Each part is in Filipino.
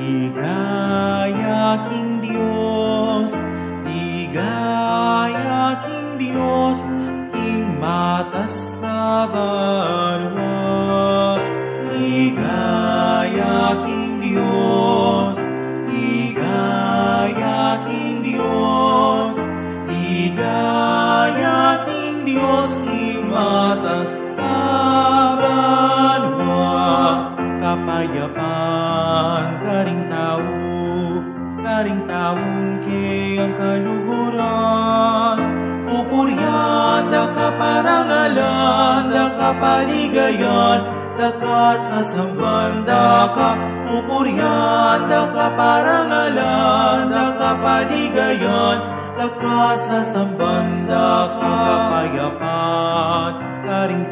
Ligaya king Diyos, ligaya king Diyos, king matas sa banwa. Ligaya king Diyos, ligaya king Diyos, ligaya king Diyos, king matas sa banwa. Kapayapan karing taong kayang kaluguran. Pupuryan, da kaparangalan, da kapaligayan, da kasasamban, da ka. Pupuryan, da kaparangalan, da kapaligayan, da kasasamban, da ka. Kapayapan karing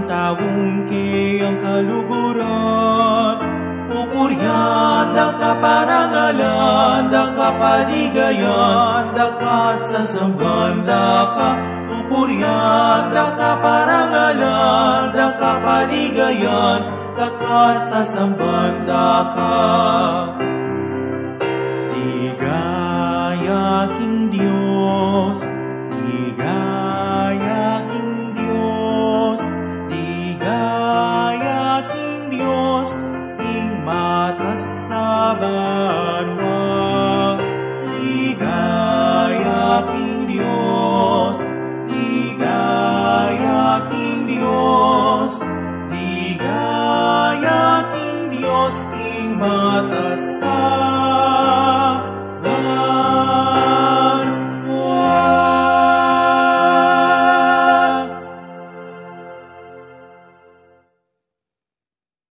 taong kayang kaluguran. Pupuryan, da kaparangalan, da kapaligayan, da kasasamban, da ka. Pupuryan, da kaparangalan, da kapaligayan, da kasasamban, da ka. Ligaya king Diyos, ligaya king Diyos, ligaya king Diyos, king matas sa banwa. Ligaya king Diyos, ligaya king Diyos, ligaya king Diyos, king matas sa